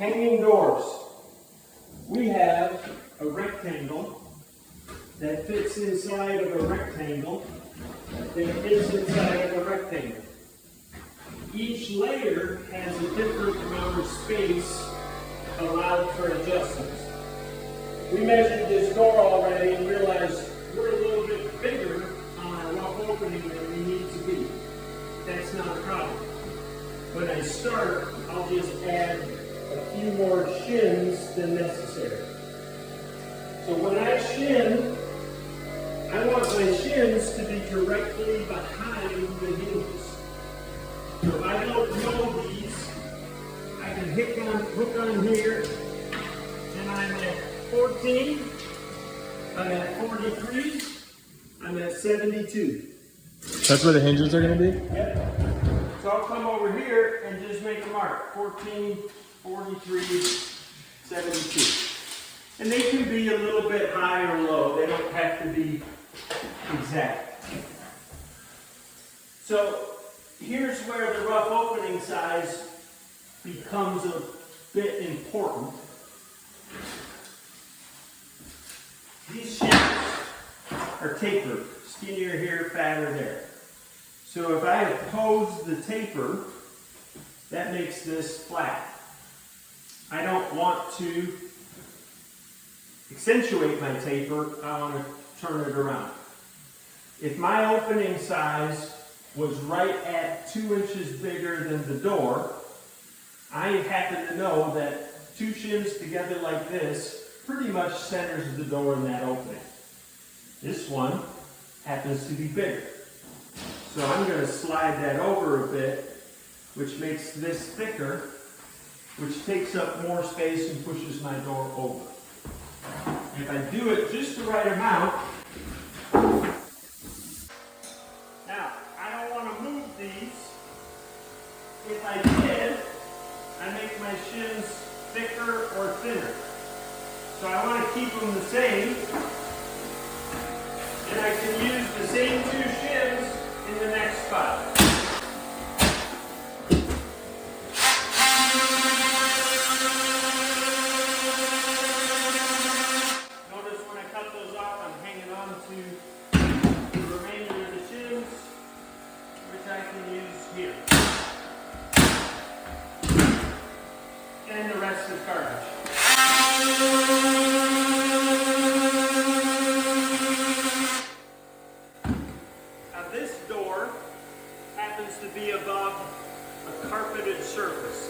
Hanging doors. We have a rectangle that fits inside of a rectangle that fits inside of a rectangle. Each layer has a different amount of space allowed for adjustments. We measured this door already and realized we're a little bit bigger on our rough opening than we need to be. That's not a problem. When I start, I'll just add a few more shims than necessary. So when I shim, I want my shims to be directly behind the hinges. So if I don't know these, I can hook on here, and I'm at 14, I'm at 43, I'm at 72. That's where the hinges are going to be? Yep. So I'll come over here and just make a mark. 14, 43, 72. And they can be a little bit high or low. They don't have to be exact. So here's where the rough opening size becomes a bit important. These shims are tapered. Skinnier here, fatter there. So if I oppose the taper, that makes this flat. I don't want to accentuate my taper, I want to turn it around. If my opening size was right at 2 inches bigger than the door, I happen to know that 2 shims together like this pretty much centers the door in that opening. This one happens to be bigger. So I'm going to slide that over a bit, which makes this thicker, which takes up more space and pushes my door over. If I do it just the right amount, now I don't want to move these. If I did, I make my shims thicker or thinner. So I want to keep them the same, and I can use the same 2 shims in the next spot. Notice when I cut those off, I'm hanging on to the remainder of the shims, which I can use here. And the rest is garbage. To be above a carpeted surface.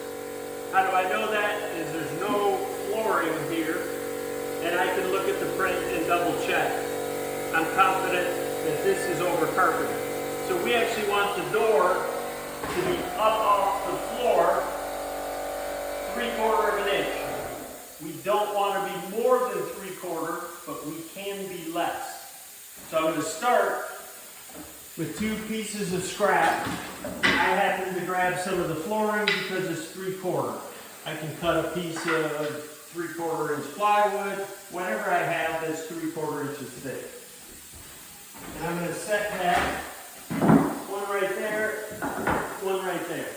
How do I know that? Is there's no flooring here, and I can look at the print and double check. I'm confident that this is over carpeted. So we actually want the door to be up off the floor 3/4 of an inch. We don't want to be more than 3/4, but we can be less. So I'm going to start with 2 pieces of scrap. I happen to grab some of the flooring because it's 3/4. I can cut a piece of 3/4 inch plywood, whatever I have that's 3/4 inches thick. And I'm going to set that, one right there, one right there.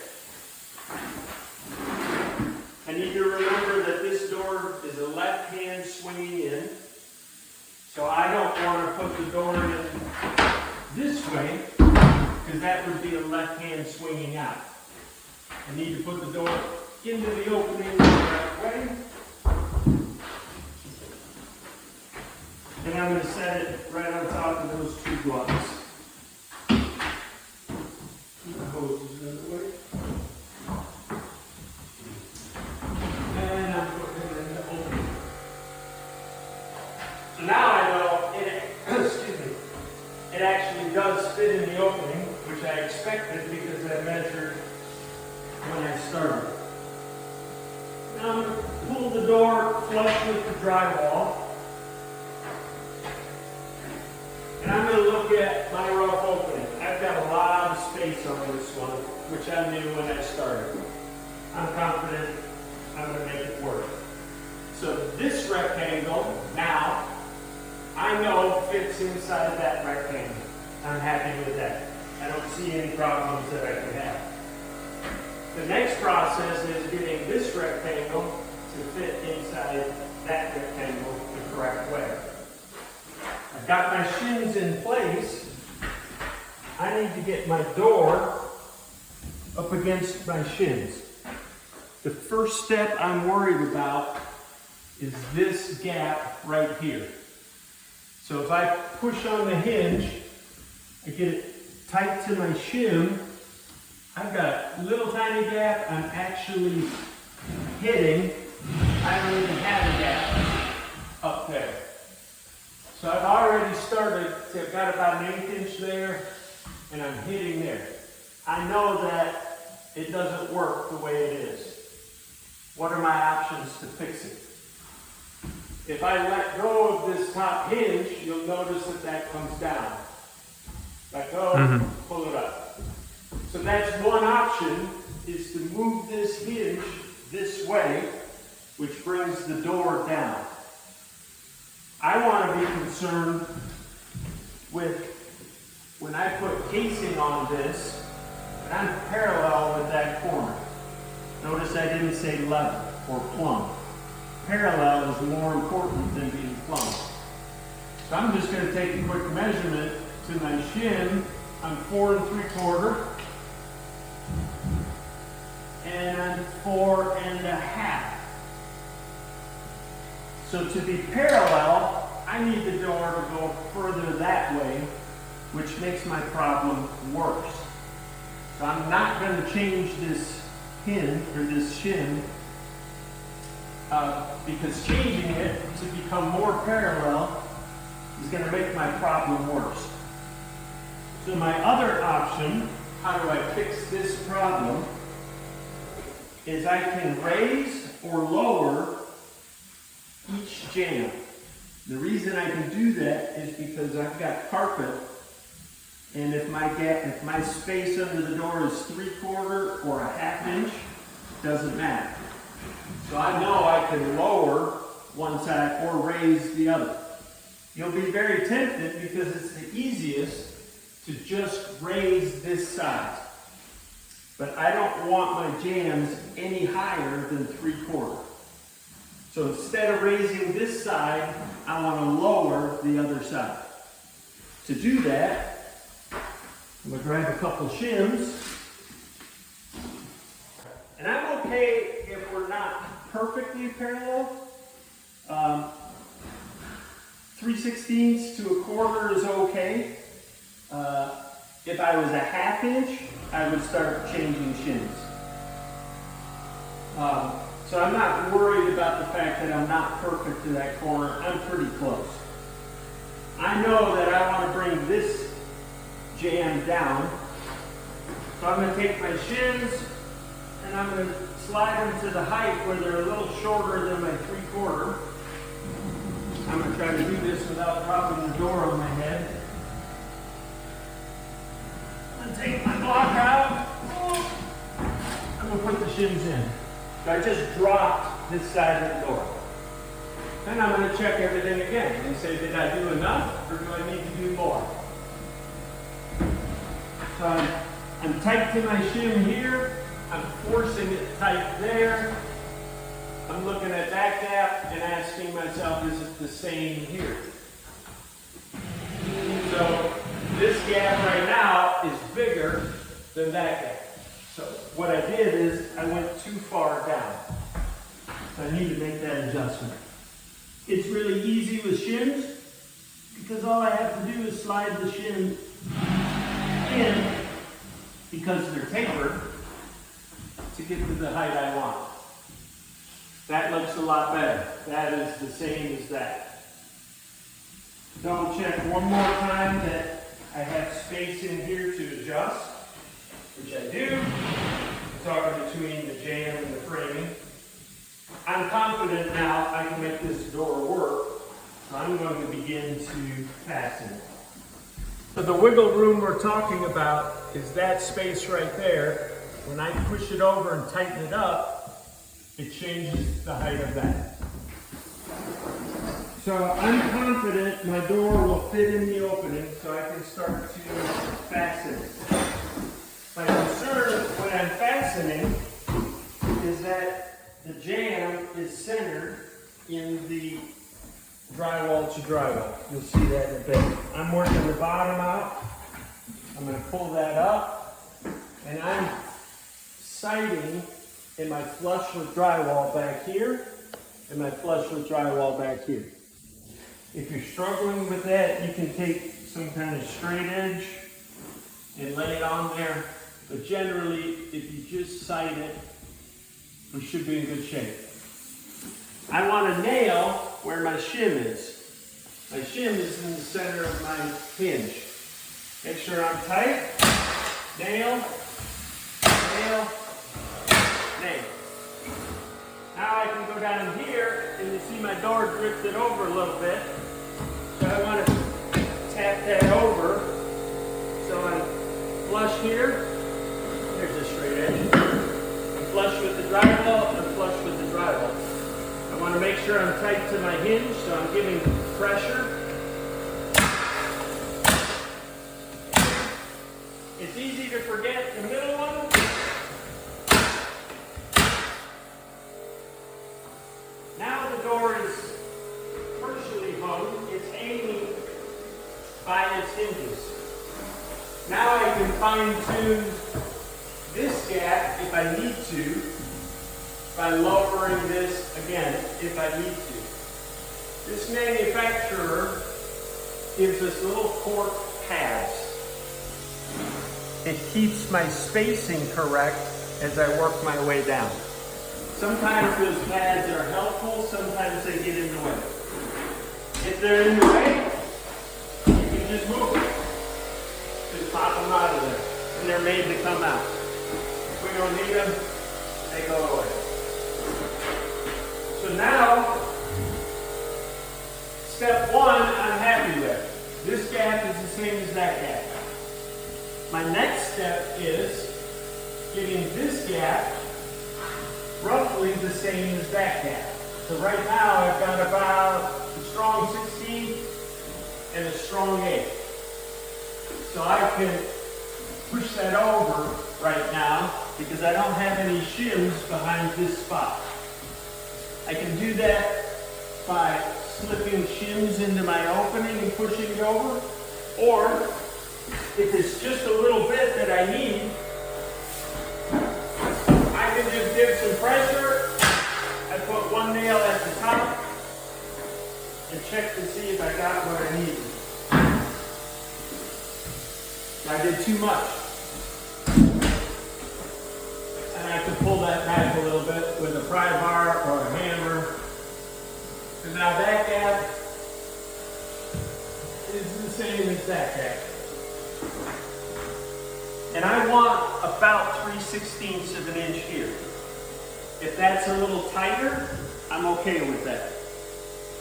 I need to remember that this door is a left hand swinging in, so I don't want to put the door in this way, because that would be a left hand swinging out. I need to put the door into the opening the right way. And I'm going to set it right on top of those 2 blocks. Keep the hoses in the way. And I'm putting it in the opening. So now I know it actually does fit in the opening, which I expected because I measured when I started. Now I'm going to pull the door flush with the drywall. And I'm going to look at my rough opening. I've got a lot of space on this one, which I knew when I started. I'm confident I'm going to make it work. So this rectangle now, I know fits inside that rectangle. I'm happy with that. I don't see any problems that I could have. The next process is getting this rectangle to fit inside that rectangle the correct way. I've got my shims in place. I need to get my door up against my shims. The first step I'm worried about is this gap right here. So if I push on the hinge, I get it tight to my shim, I've got a little tiny gap I'm actually hitting. I don't even have a gap up there. So I've already started, see, I've got about an 1/8 inch there, and I'm hitting there. I know that it doesn't work the way it is. What are my options to fix it? If I let go of this top hinge, you'll notice that that comes down. Let go, pull it up. So that's one option, is to move this hinge this way, which brings the door down. I want to be concerned with, when I put casing on this, that I'm parallel with that corner. Notice I didn't say level or plumb. Parallel is more important than being plumb. So I'm just going to take a quick measurement to my shim. I'm 4 3/4 and I'm 4 1/2. So to be parallel, I need the door to go further that way, which makes my problem worse. So I'm not going to change this hinge or this shim because changing it to become more parallel is going to make my problem worse. So my other option, how do I fix this problem, is I can raise or lower each jamb. The reason I can do that is because I've got carpet, and if my space under the door is 3/4 or a 1/2 inch, doesn't matter. So I know I can lower one side or raise the other. You'll be very tempted because it's the easiest to just raise this side. But I don't want my jambs any higher than 3/4. So instead of raising this side, I want to lower the other side. To do that, I'm going to grab a couple shims. And I'm okay if we're not perfectly parallel. 3/16 to 1/4 is okay. If I was a 1/2 inch, I would start changing shims. So I'm not worried about the fact that I'm not perfect to that corner. I'm pretty close. I know that I want to bring this jamb down. So I'm going to take my shims and I'm going to slide them to the height where they're a little shorter than my 3/4. I'm going to try to do this without dropping the door on my head. I'm going to take my block out. I'm going to put the shims in. So I just dropped this side of the door. Then I'm going to check everything again and say, did I do enough or do I need to do more? So I'm tight to my shim here. I'm forcing it tight there. I'm looking at that gap and asking myself, is it the same here? So this gap right now is bigger than that gap. So what I did is I went too far down. So I need to make that adjustment. It's really easy with shims because all I have to do is slide the shim in because they're tapered to get to the height I want. That looks a lot better. That is the same as that. Double check one more time that I have space in here to adjust, which I do. I'm talking between the jamb and the framing. I'm confident now I can make this door work, so I'm going to begin to fasten it. So the wiggle room we're talking about is that space right there. When I push it over and tighten it up, it changes the height of that. So I'm confident my door will fit in the opening so I can start to fasten it. My concern when I'm fastening is that the jamb is centered in the drywall to drywall. You'll see that in a bit. I'm working the bottom out. I'm going to pull that up, and I'm sighting in my flush with drywall back here, and my flush with drywall back here. If you're struggling with that, you can take some kind of straight edge and lay it on there. But generally, if you just sight it, we should be in good shape. I want to nail where my shim is. My shim is in the center of my hinge. Make sure I'm tight. Nail, nail, nail. Now I can go down here, and you see my door drifted over a little bit. So I want to tap that over. So I'm flush here. There's a straight edge. I'm flush with the drywall, and flush with the drywall. I want to make sure I'm tight to my hinge, so I'm giving pressure. It's easy to forget the middle one. Now the door is partially hung. It's hanging by its hinges. Now I can fine tune this gap if I need to by lowering this again if I need to. This manufacturer gives us little cork pads. It keeps my spacing correct as I work my way down. Sometimes those pads are helpful, sometimes they get in the way. If they're in the way, you can just move them. Just pop them out of there. And they're made to come out. If we don't need them, they go away. So now, step one, I'm happy with. This gap is the same as that gap. My next step is getting this gap roughly the same as that gap. So right now I've got about a strong 16 and a strong 8. So I can push that over right now because I don't have any shims behind this spot. I can do that by slipping shims into my opening and pushing it over, or if it's just a little bit that I need, I can just give some pressure. I put one nail at the top and check to see if I got what I needed. I did too much. And I can pull that back a little bit with a pry bar or a hammer. And now that gap is the same as that gap. And I want about 3/16 of an inch here. If that's a little tighter, I'm okay with that.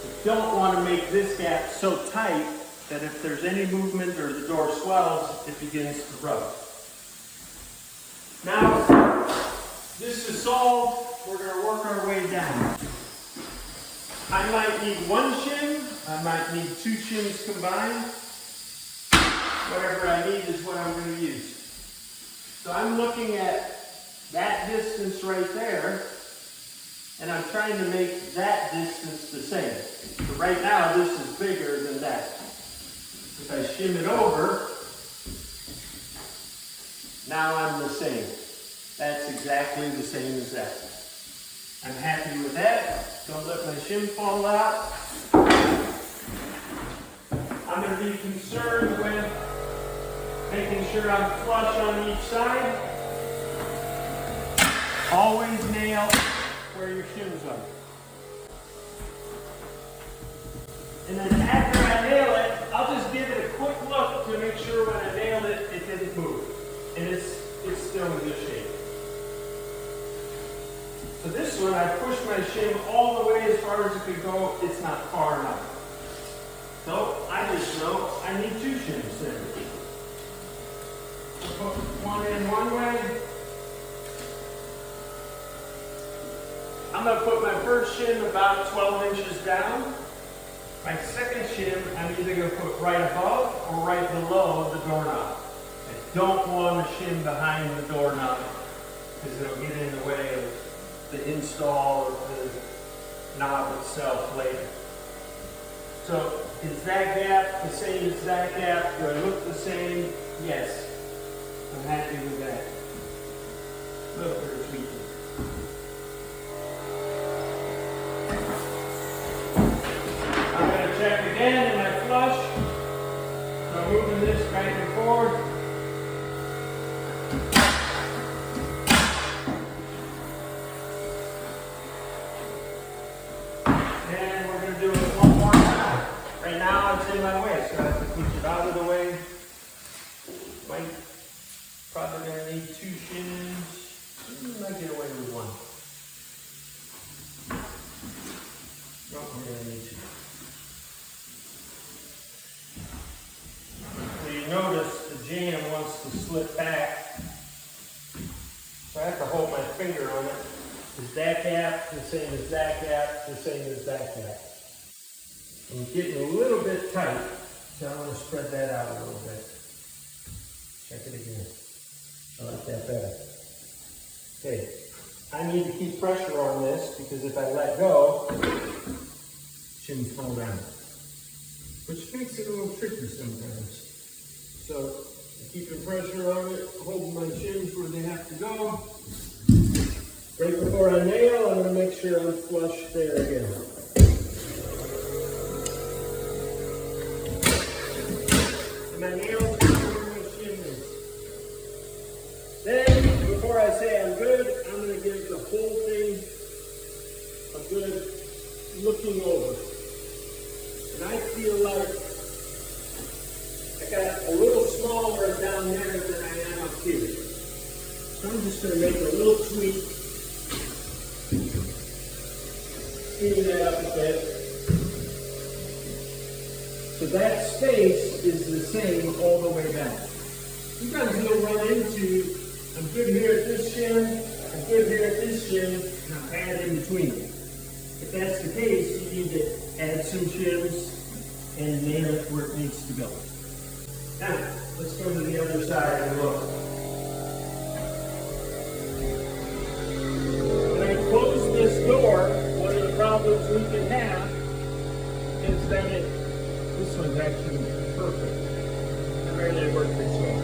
I don't want to make this gap so tight that if there's any movement or the door swells, it begins to rub. Now, this is solved. We're going to work our way down. I might need one shim. I might need two shims combined. Whatever I need is what I'm going to use. So I'm looking at that distance right there, and I'm trying to make that distance the same. So right now, this is bigger than that. If I shim it over, now I'm the same. That's exactly the same as that. I'm happy with that. Don't let my shim fall out. I'm going to be concerned with making sure I'm flush on each side. Always nail where your shims are. And then after I nail it, I'll just give it a quick look to make sure when I nailed it, it didn't move. And it's still in good shape. So this one, I pushed my shim all the way as far as it could go. It's not far enough. So I just know I need two shims there. Put one in one way. I'm going to put my first shim about 12 inches down. My second shim, I'm either going to put right above or right below the doorknob. Okay. don't want to shim behind the doorknob because it'll get in the way of the install of the knob itself later. So is that gap the same as that gap? Do I look the same? Yes. I'm happy with that. A little bit of tweaking. I'm going to check again in my flush. So I'm moving this back and forth. And we're going to do it one more time. Right now it's in my way, so I have to push it out of the way. Probably going to need 2 shims. Might get away with 1. Nope, we're going to need 2. So you notice the jamb wants to slip back. So I have to hold my finger on it. Is that gap the same as that gap, the same as that gap? I'm getting a little bit tight, so I want to spread that out a little bit. Check it again. I like that better. Okay, I need to keep pressure on this because if I let go, shims fall down, which makes it a little tricky sometimes. So, keeping pressure on it, holding my shims where they have to go. Right before I nail, I'm going to make sure I'm flush there again. And my nails are where my shim is. Then, before I say I'm good, I'm going to give the whole thing a good looking over. And I feel like I got a little smaller down there than I am up here. So I'm just going to make a little tweak. Speeding that up a bit. So that space is the same all the way down. Sometimes you'll run into, I'm good here at this shim, I'm good here at this shim, and I'll add in between them. If that's the case, you need to add some shims and nail it where it needs to go. Now, let's go to the other side and look. When I close this door, one of the problems we can have is that this one's actually perfect. I rarely work this way.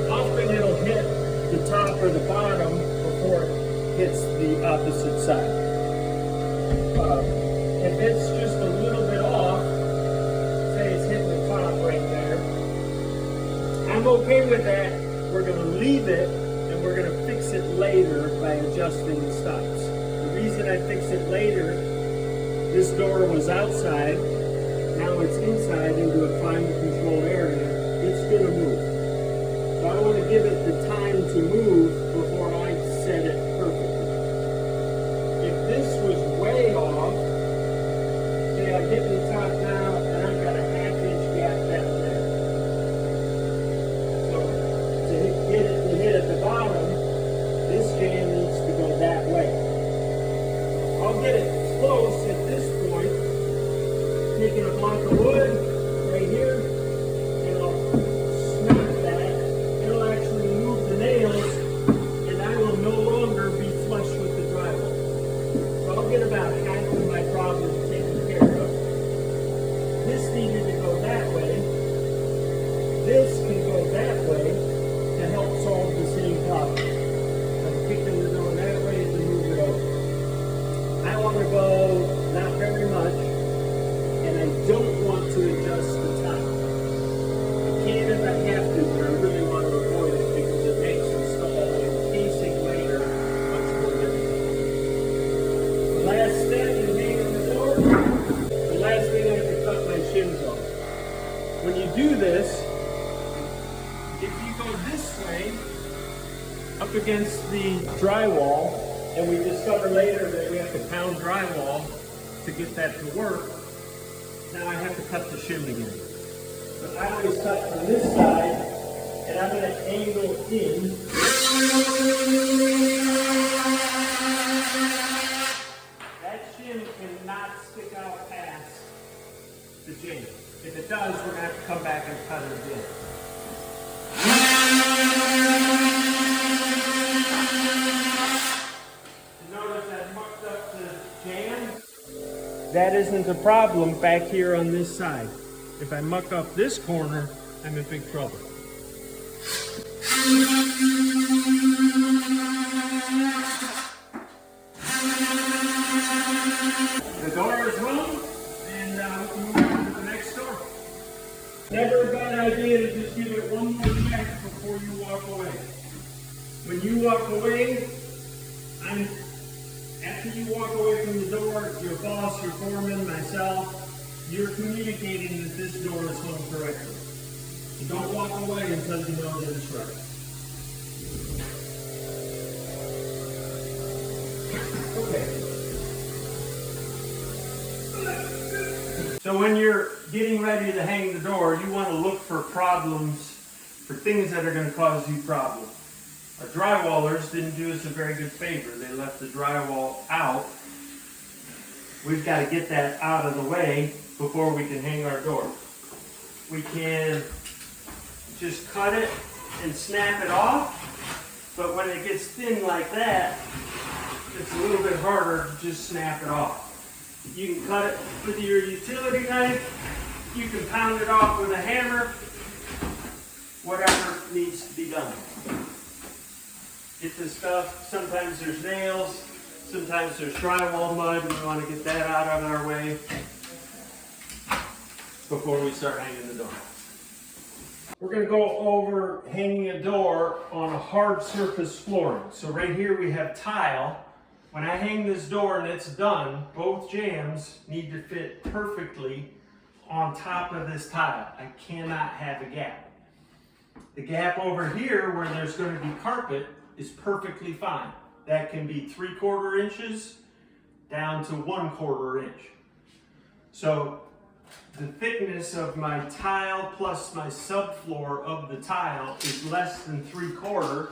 Often it'll hit the top or the bottom before it hits the opposite side. If it's just a little bit off, say it's hitting the top right there, I'm okay with that. We're going to leave it and we're going to fix it later by adjusting the stops. The reason I fix it later, this door was outside, now it's inside into a climate control area. It's going to move. So I want to give it the time to move before I set it perfectly. If this was way off, say I'm hitting the top now and I've got a half-inch gap down there. So to hit at the bottom, this jamb needs to go that way. I'll get it close at this point, taking a block of wood right here, and I'll snap that. It'll actually move the nails, and I will no longer be flush with the drywall. So I'll get about half of my problem taken care of. This needed to go that way. This can go that way to help solve the same problem. I'm kicking it over that way to move it over. I want to go not very much, and I don't want to adjust the top. I can if I have to, but I really want to avoid it because it makes installing casing later much more difficult. The last step in hanging the door, the last thing I have to cut my shims off. When you do this, if you go this way, up against the drywall, and we discover later that we have to pound drywall to get that to work, now I have to cut the shim again. But I always cut from this side, and I'm going to angle in. That shim cannot stick out past the jamb. If it does, we're going to have to come back and cut it again. Notice I mucked up the jamb. That isn't a problem back here on this side. If I muck up this corner, I'm in big trouble. The door is hung, and we can move on to the next door. Never a bad idea to just give it one more check before you walk away. When you walk away, after you walk away from the door, your boss, your foreman, myself, you're communicating that this door is hung correctly. You don't walk away until you know that it's right. Okay. So when you're getting ready to hang the door, you want to look for problems, for things that are going to cause you problems. Our drywallers didn't do us a very good favor. They left the drywall out. We've got to get that out of the way before we can hang our door. We can just cut it and snap it off, but when it gets thin like that, it's a little bit harder to just snap it off. You can cut it with your utility knife, you can pound it off with a hammer, whatever needs to be done. Get this stuff, sometimes there's nails, sometimes there's drywall mud, and we want to get that out of our way before we start hanging the door. We're going to go over hanging a door on a hard surface flooring. So right here we have tile. When I hang this door and it's done, both jambs need to fit perfectly on top of this tile. I cannot have a gap. The gap over here where there's going to be carpet is perfectly fine. That can be 3/4 inches down to 1/4 inch. So the thickness of my tile plus my subfloor of the tile is less than 3/4,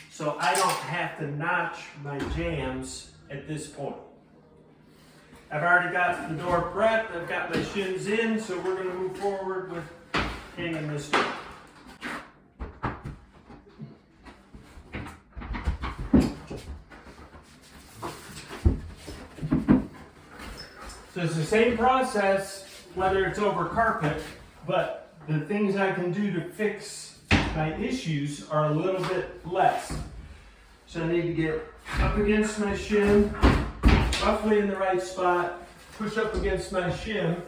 so I don't have to notch my jambs at this point. I've already got the door prepped, I've got my shims in, so we're going to move forward with hanging this door. So it's the same process whether it's over carpet, but the things I can do to fix my issues are a little bit less. So I need to get up against my shim, roughly in the right spot, push up against my shim,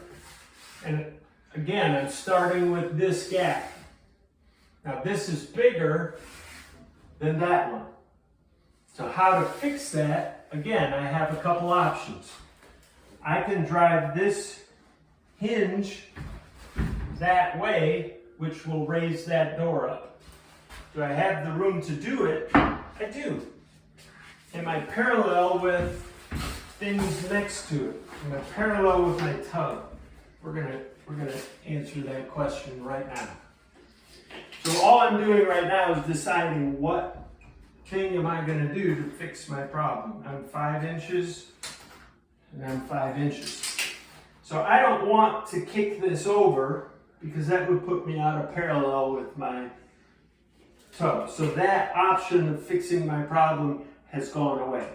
and again, I'm starting with this gap. Now this is bigger than that one. So how to fix that? Again, I have a couple options. I can drive this hinge that way, which will raise that door up. Do I have the room to do it? I do. Am I parallel with things next to it? Am I parallel with my tub? We're gonna answer that question right now. So all I'm doing right now is deciding what thing am I gonna do to fix my problem. I'm 5 inches and I'm 5 inches. So I don't want to kick this over because that would put me out of parallel with my tub. So that option of fixing my problem has gone away.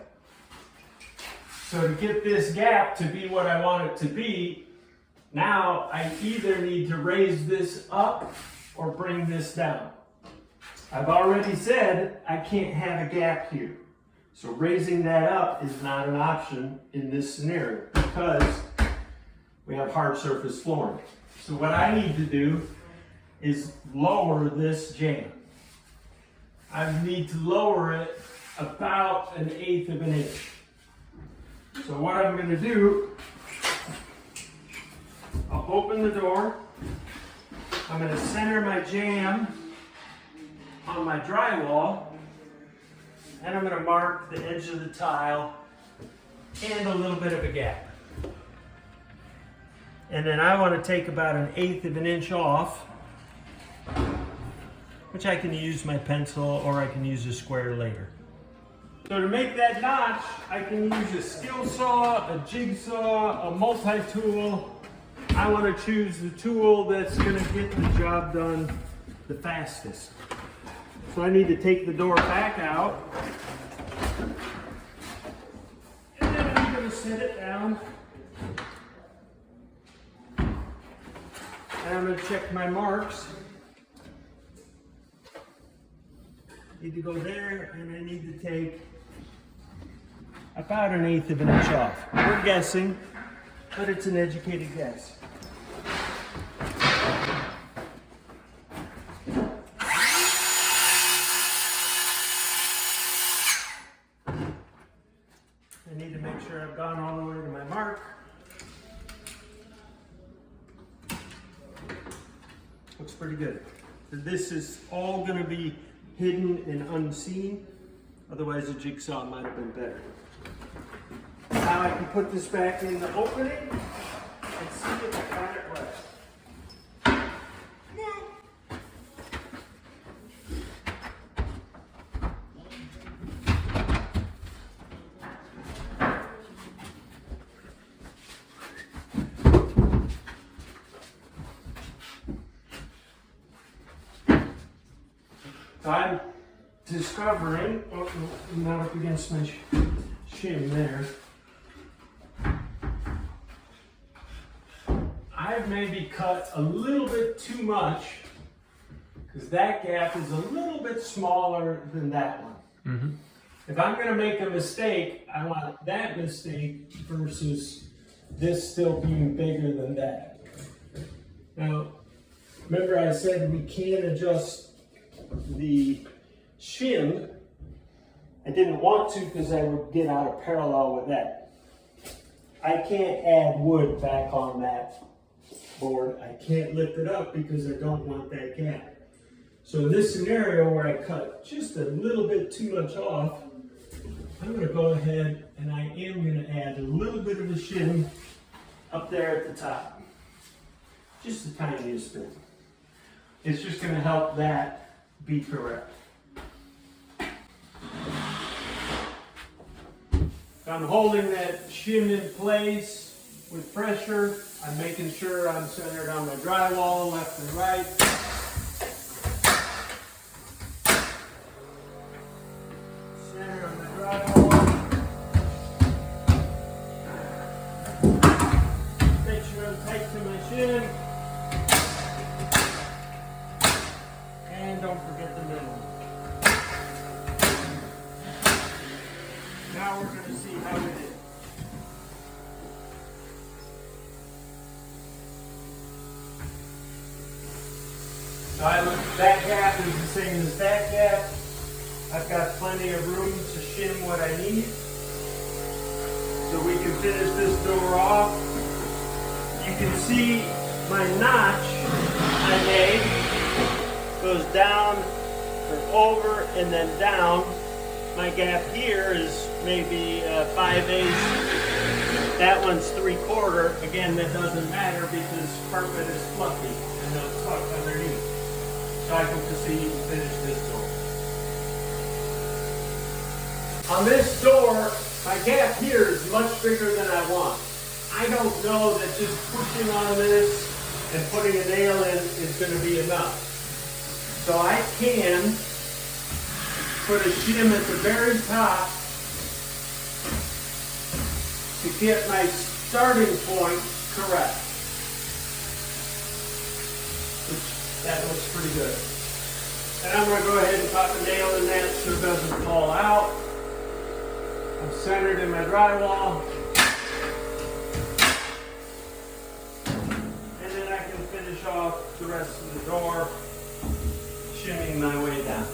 So to get this gap to be what I want it to be, now I either need to raise this up or bring this down. I've already said I can't have a gap here. So raising that up is not an option in this scenario because we have hard surface flooring. So what I need to do is lower this jamb. I need to lower it about 1/8 of an inch. So what I'm going to do, I'll open the door. I'm going to center my jamb on my drywall. And I'm going to mark the edge of the tile and a little bit of a gap. And then I want to take about 1/8 of an inch off, which I can use my pencil or I can use a square later. So to make that notch, I can use a skill saw, a jigsaw, a multi-tool. I want to choose the tool that's going to get the job done the fastest. So I need to take the door back out. And then I'm going to set it down. And I'm going to check my marks. Need to go there, and I need to take about 1/8 of an inch off. We're guessing, but it's an educated guess. I need to make sure I've gone all the way to my mark. Looks pretty good. This is all going to be hidden and unseen. Otherwise the jigsaw might have been better. Now I can put this back in the opening and see if I got it right. So I'm discovering, oh, I'm not up against my shim there. I've maybe cut a little bit too much because that gap is a little bit smaller than that one. Mm-hmm. If I'm going to make a mistake, I want that mistake versus this still being bigger than that. Now, remember I said we can adjust the shim. I didn't want to because I would get out of parallel with that. I can't add wood back on that board. I can't lift it up because I don't want that gap. So in this scenario where I cut just a little bit too much off, I'm going to go ahead and I am going to add a little bit of the shim up there at the top. Just the tiniest bit. It's just going to help that be correct. I'm holding that shim in place with pressure. I'm making sure I'm centered on my drywall, left and right. Center on my drywall. Make sure I'm tight to my shim. And don't forget the middle. Now we're going to see how we did. So that gap is the same as that gap. I've got plenty of room to shim what I need. So we can finish this door off. You can see my notch I made goes down or over and then down. My gap here is maybe 5/8. That one's 3/4. Again, that doesn't matter because carpet is fluffy and it'll tuck underneath. So I can proceed and finish this door. On this door, my gap here is much bigger than I want. I don't know that just pushing on this and putting a nail in is going to be enough. So I can put a shim at the very top to get my starting point correct. That looks pretty good. And I'm going to go ahead and pop a nail in that so it doesn't fall out. I'm centered in my drywall. And then I can finish off the rest of the door, shimming my way down.